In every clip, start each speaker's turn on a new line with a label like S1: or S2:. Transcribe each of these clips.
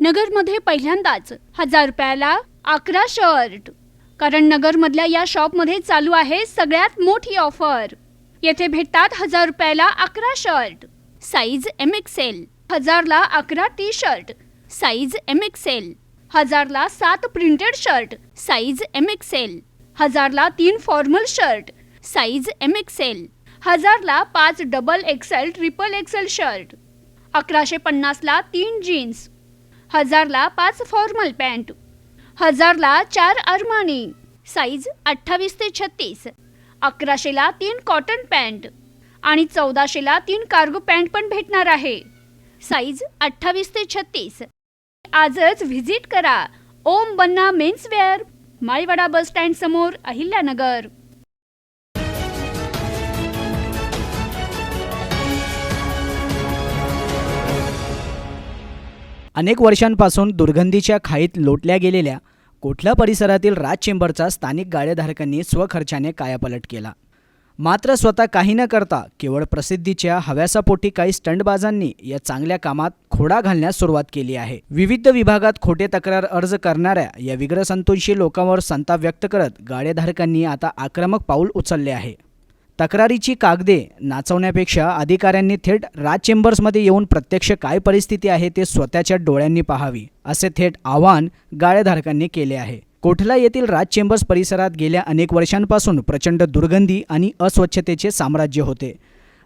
S1: नगरमध्ये पहिल्यांदाच 1000 रुपयाला 11 शर्ट. कारण नगरमधल्या या शॉपमध्ये चालू आहे सगळ्यात मोठी ऑफर. येथे भेटतात 1000 रुपयाला 11 शर्ट साईज MXL, 1000ला 11 टी शर्ट साईज MXL, 1000ला 7 प्रिंटेड शर्ट साईज MXL, 1000ला 3 फॉर्मल शर्ट साईज MXL, 1000ला 5 double XL triple XL shirt, 1150ला 3 जीन्स, 1000ला 5 फॉर्मल पॅन्ट, 1000ला 4 अरमानी साईज 28 ते 36, 1100ला 3 कॉटन पॅन्ट आणि 1400ला 3 कार्गो पॅन्ट पण भेटणार आहे साईज 28 ते 36. आजच व्हिजिट करा ओम बन्ना मेन्सवेअर, माळीवाडा बस स्टँड समोर, अहिल्यानगर.
S2: अनेक वर्षांपासून दुर्गंधीच्या खाईत लोटल्या गेलेल्या कोठला परिसरातील राज चेंबरचा स्थानिक गाळेधारकांनी स्वखर्चाने कायापालट केला. मात्र स्वतः काही न करता केवळ प्रसिद्धीच्या हव्यासापोटी काही स्टंटबाजांनी या चांगल्या कामात खोडा घालण्यास सुरुवात केली आहे. विविध विभागात खोटे तक्रार अर्ज करणाऱ्या या विग्रहसंतोषी लोकांवर संताप व्यक्त करत गाळेधारकांनी आता आक्रमक पाऊल उचलले आहे. तक्रारीची कागदे नाचवण्यापेक्षा अधिकाऱ्यांनी थेट राज चेंबर्समध्ये येऊन प्रत्यक्ष काय परिस्थिती आहे ते स्वतःच्या डोळ्यांनी पाहावी, असे थेट आवाहन गाळेधारकांनी केले आहे. कोठला येथील राज चेंबर्स परिसरात गेल्या अनेक वर्षांपासून प्रचंड दुर्गंधी आणि अस्वच्छतेचे साम्राज्य होते.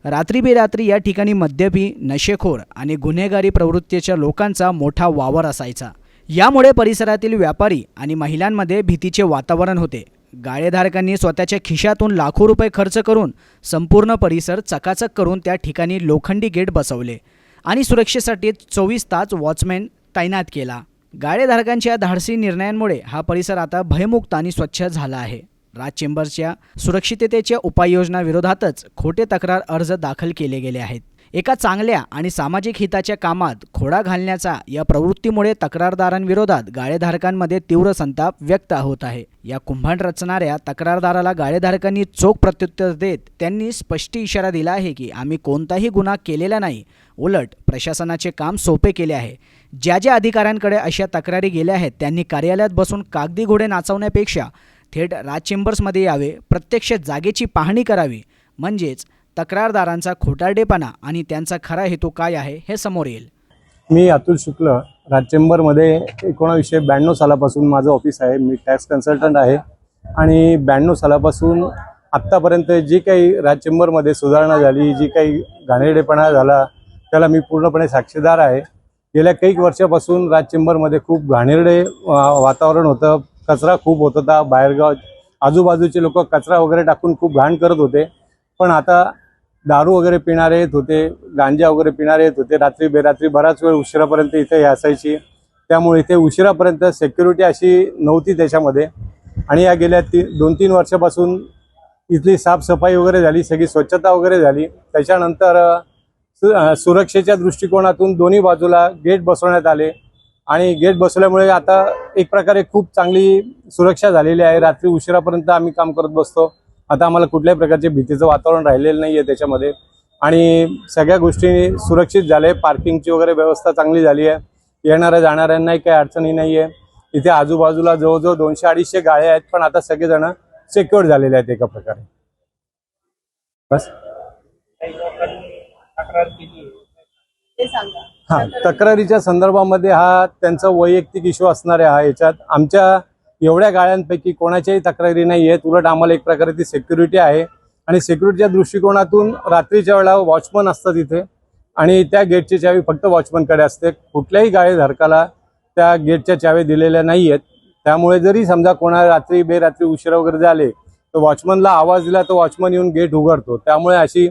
S2: रात्री बेरात्री या ठिकाणी मद्यपी, नशेखोर आणि गुन्हेगारी प्रवृत्तीच्या लोकांचा मोठा वावर असायचा. यामुळे परिसरातील व्यापारी आणि महिलांमध्ये भीतीचे वातावरण होते. गाळेधारकांनी स्वतःच्या खिशातून लाखो रुपये खर्च करून संपूर्ण परिसर चकाचक करून त्या ठिकाणी लोखंडी गेट बसवले आणि सुरक्षेसाठी 24 तास वॉचमॅन तैनात केला. गाळेधारकांच्या धाडसी निर्णयांमुळे हा परिसर आता भयमुक्त आणि स्वच्छ झाला आहे. राज चेंबर्सच्या सुरक्षिततेच्या उपाययोजनाविरोधातच खोटे तक्रार अर्ज दाखल केले गेले आहेत. एका चांगल्या आणि सामाजिक हिताच्या कामात खोडा घालण्याचा या प्रवृत्तीमुळे तक्रारदारांविरोधात गाळेधारकांमध्ये तीव्र संताप व्यक्त होत आहे. या कुंभांड रचणाऱ्या तक्रारदाराला गाळेधारकांनी चोख प्रत्युत्तर देत त्यांनी स्पष्ट इशारा दिला आहे की आम्ही कोणताही गुन्हा केलेला नाही, उलट प्रशासनाचे काम सोपे केले आहे. ज्या ज्या अधिकाऱ्यांकडे अशा तक्रारी गेल्या आहेत त्यांनी कार्यालयात बसून कागदी घोडे नाचवण्यापेक्षा थेट राज चेंबर्समध्ये यावे, प्रत्यक्ष जागेची पाहणी करावी, म्हणजेच तक्रारदारांचा खोटारडेपणा आणि त्यांचा खरा हेतू काय आहे हे समोर येईल.
S3: मी अतुल शुक्ल, राज चेंबरमध्ये 1992 सालापासून माझं ऑफिस आहे. मी टॅक्स कन्सल्टंट आहे आणि 92 सालापासून आत्तापर्यंत जी काही राज चेंबरमध्ये सुधारणा झाली, जी काही घाणेरडेपणा झाला त्याला मी पूर्णपणे साक्षीदार आहे. गेल्या काही वर्षापासून राज चेंबरमध्ये खूप घाणेरडे वातावरण होतं. कचरा खूप होत होता. बाहेरगाव आजूबाजूचे लोक कचरा वगैरे टाकून खूप घाण करत होते. पण आता दारू वगैरे पिणारे येत होते, गांजा वगैरे पिणारे येत होते. रात्री बेरात्री बराच वेळ उशिरापर्यंत इथे असायची. त्यामुळे इथे उशिरापर्यंत सिक्युरिटी अशी नव्हती त्याच्यामध्ये. आणि या गेल्या 2-3 वर्षापासून इथली साफसफाई वगैरे झाली, सगळी स्वच्छता वगैरे झाली. त्याच्यानंतर सुरक्षेच्या दृष्टिकोनातून दोन्ही बाजूला गेट बसवण्यात आले आणि गेट बसवल्यामुळे आता एक प्रकारे खूप चांगली सुरक्षा झालेली आहे. रात्री उशिरापर्यंत आम्ही काम करत बसतो. आता आम्हाला कुठल्याही प्रकारचे भीतीचं वातावरण राहिलेलं नाही आहे त्याच्यामध्ये. आणि सगळ्या गोष्टी सुरक्षित झाल्या. पार्किंगची वगैरे व्यवस्था चांगली झाली आहे. येणाऱ्या जाणाऱ्यांनाही काही अडचणी नाही आहे. इथे आजूबाजूला जवळजवळ 200-250 गाळे आहेत, पण आता सगळेजण सिक्युअर झालेले आहेत एका प्रकारे. बस हां, तक्रारीच्या संदर्भामध्ये हा त्यांचा वैयक्तिक इश्यू असणार आहे. याच्यात आमच्या एवढ्या गाळ्यांपैकी कोणाच्याही तक्रारी नाही आहेत. उलट आम्हाला एक प्रकारे ती सिक्युरिटी आहे आणि सिक्युरिटीच्या दृष्टिकोनातून रात्रीच्या वेळेला वॉचमन असतात इथे आणि त्या गेटची चावी फक्त वॉचमनकडे असते. कुठल्याही गाळेधारकाला त्या गेटच्या चावी दिलेल्या नाही आहेत. त्यामुळे जरी समजा कोणा रात्री बेरात्री उशिरा वगैरे झाले तर वॉचमनला आवाज दिला तर वॉचमन येऊन गेट उघडतो. त्यामुळे अशी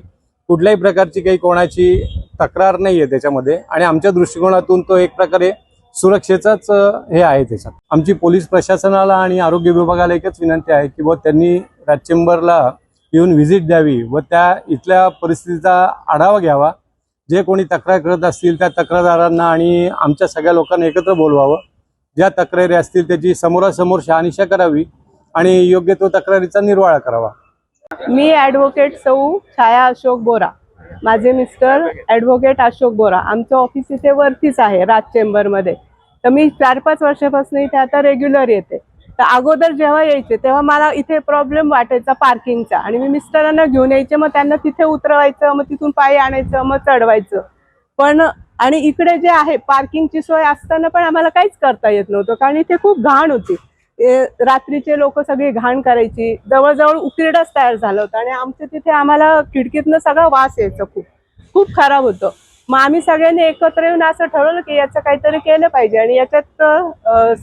S3: कुठल्याही प्रकारची काही कोणाची तक्रार नाही आहे त्याच्यामध्ये. आणि आमच्या दृष्टिकोनातून तो एक प्रकारे सुरक्षेचाच हे आहे. त्याच्यात आमची पोलीस प्रशासनाला आणि आरोग्य विभागाला एकच विनंती आहे की त्यांनी राज चेंबरला येऊन व्हिजिट द्यावी व त्या इथल्या परिस्थितीचा आढावा घ्यावा. जे कोणी तक्रार करत असतील त्या तक्रारदारांना आणि आमच्या सगळ्या लोकांना एकत्र बोलवावं. ज्या तक्रारी असतील त्याची समोरासमोर शहानिशा करावी आणि योग्य तो तक्रारीचा निर्वाळा करावा.
S4: मी ॲडव्होकेट सौ छाया अशोक बोरा, माझे मिस्टर ॲडव्होकेट अशोक बोरा. आमचं ऑफिस इथे वरतीच आहे राज चेंबरमध्ये. तर मी 4-5 वर्षापासून इथे आता रेग्युलर येते. तर अगोदर जेव्हा यायचे तेव्हा मला इथे प्रॉब्लेम वाटायचा पार्किंगचा आणि मी मिस्टरांना घेऊन यायचे, मग त्यांना तिथे उतरवायचं, मग तिथून पायी आणायचं, मग चढवायचं. पण आणि इकडे जे आहे पार्किंगची सोय असताना पण आम्हाला काहीच करता येत नव्हतं, कारण इथे खूप घाण होती. रात्रीचे लोक सगळी घाण करायची, जवळजवळ उकिरडाच तयार झालं होतं आणि आमच्या तिथे आम्हाला खिडकीतनं सगळा वास यायचा, खूप खूप खराब होतं. मग आम्ही सगळ्यांनी एकत्र येऊन असं ठरवलं की याचं काहीतरी केलं पाहिजे आणि याच्यात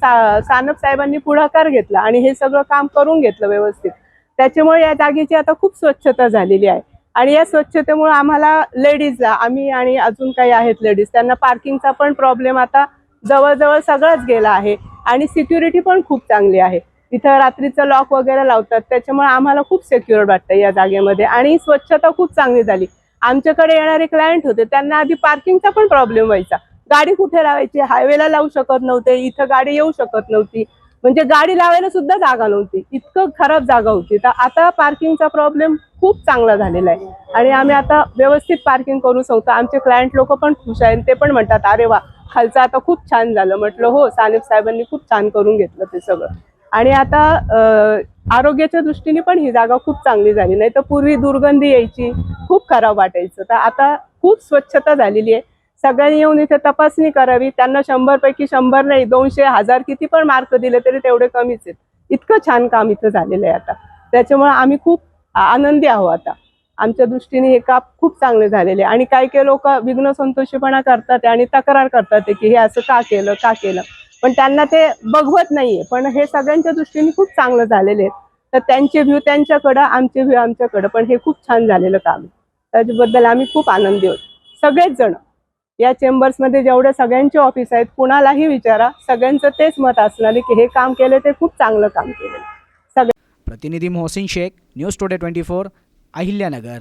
S4: सानप साहेबांनी पुढाकार घेतला आणि हे सगळं काम करून घेतलं व्यवस्थित. त्याच्यामुळे या जागेची आता खूप स्वच्छता झालेली आहे आणि या स्वच्छतेमुळे आम्हाला लेडीजला, आम्ही आणि अजून काही आहेत लेडीज, त्यांना पार्किंगचा पण प्रॉब्लेम आता जवळजवळ सगळाच गेला आहे आणि सिक्युरिटी पण खूप चांगली आहे. इथं रात्रीचं लॉक वगैरे लावतात, त्याच्यामुळे आम्हाला खूप सेक्युअर वाटतं या जागेमध्ये आणि स्वच्छता खूप चांगली झाली. आमच्याकडे येणारे क्लायंट होते त्यांना आधी पार्किंगचा पण प्रॉब्लेम व्हायचा, गाडी कुठे लावायची, हायवेला लावू शकत नव्हते, इथं गाडी येऊ शकत नव्हती, म्हणजे गाडी लावायला सुद्धा जागा नव्हती, इतकं खराब जागा होती. तर आता पार्किंगचा प्रॉब्लेम खूप चांगला झालेला आहे आणि आम्ही आता व्यवस्थित पार्किंग करू शकतो. आमचे क्लायंट लोक पण खुश आहेत, ते पण म्हणतात अरे वा खालचं आता खूप छान झालं. म्हटलं हो, सानप साहेबांनी खूप छान करून घेतलं ते सगळं. आणि आता आरोग्याच्या दृष्टीने पण ही जागा खूप चांगली झाली. नाही तर पूर्वी दुर्गंधी यायची, खूप खराब वाटायचं. तर आता खूप स्वच्छता झालेली आहे. सगळ्यांनी येऊन इथे तपासणी करावी. त्यांना 100 पैकी 100 नाही, 200, 1000 किती पण मार्क दिले तरी तेवढे कमीच आहेत. इतकं छान काम इथं झालेलं आहे आता. त्याच्यामुळे आम्ही खूप आनंदी आहोत. आता आमच्या दृष्टीने हे काम खूप चांगले झालेले आहे. आणि काही काही लोक विघ्न संतोषीपणा करतात आणि तक्रार करतात की हे असं का केलं का केलं, पण त्यांना ते बघवत नाहीये. पण हे सगळ्यांच्या दृष्टीने खूप चांगलं झालेले आहे. तर त्यांचे व्ह्यू त्यांच्याकडं, आमचे व्ह्यू आमच्याकडं, पण हे खूप छान झालेलं काम आहे. त्याच्याबद्दल आम्ही खूप आनंदी आहोत. सगळेच जण या चेंबर्समध्ये जेवढे सगळ्यांचे ऑफिस आहेत, कुणालाही विचारा, सगळ्यांचं तेच मत असणार आहे की हे काम केलं ते खूप चांगलं काम केलं.
S2: प्रतिनिधी मोहसिन शेख, न्यूज टुडे 24, अहिल्यानगर.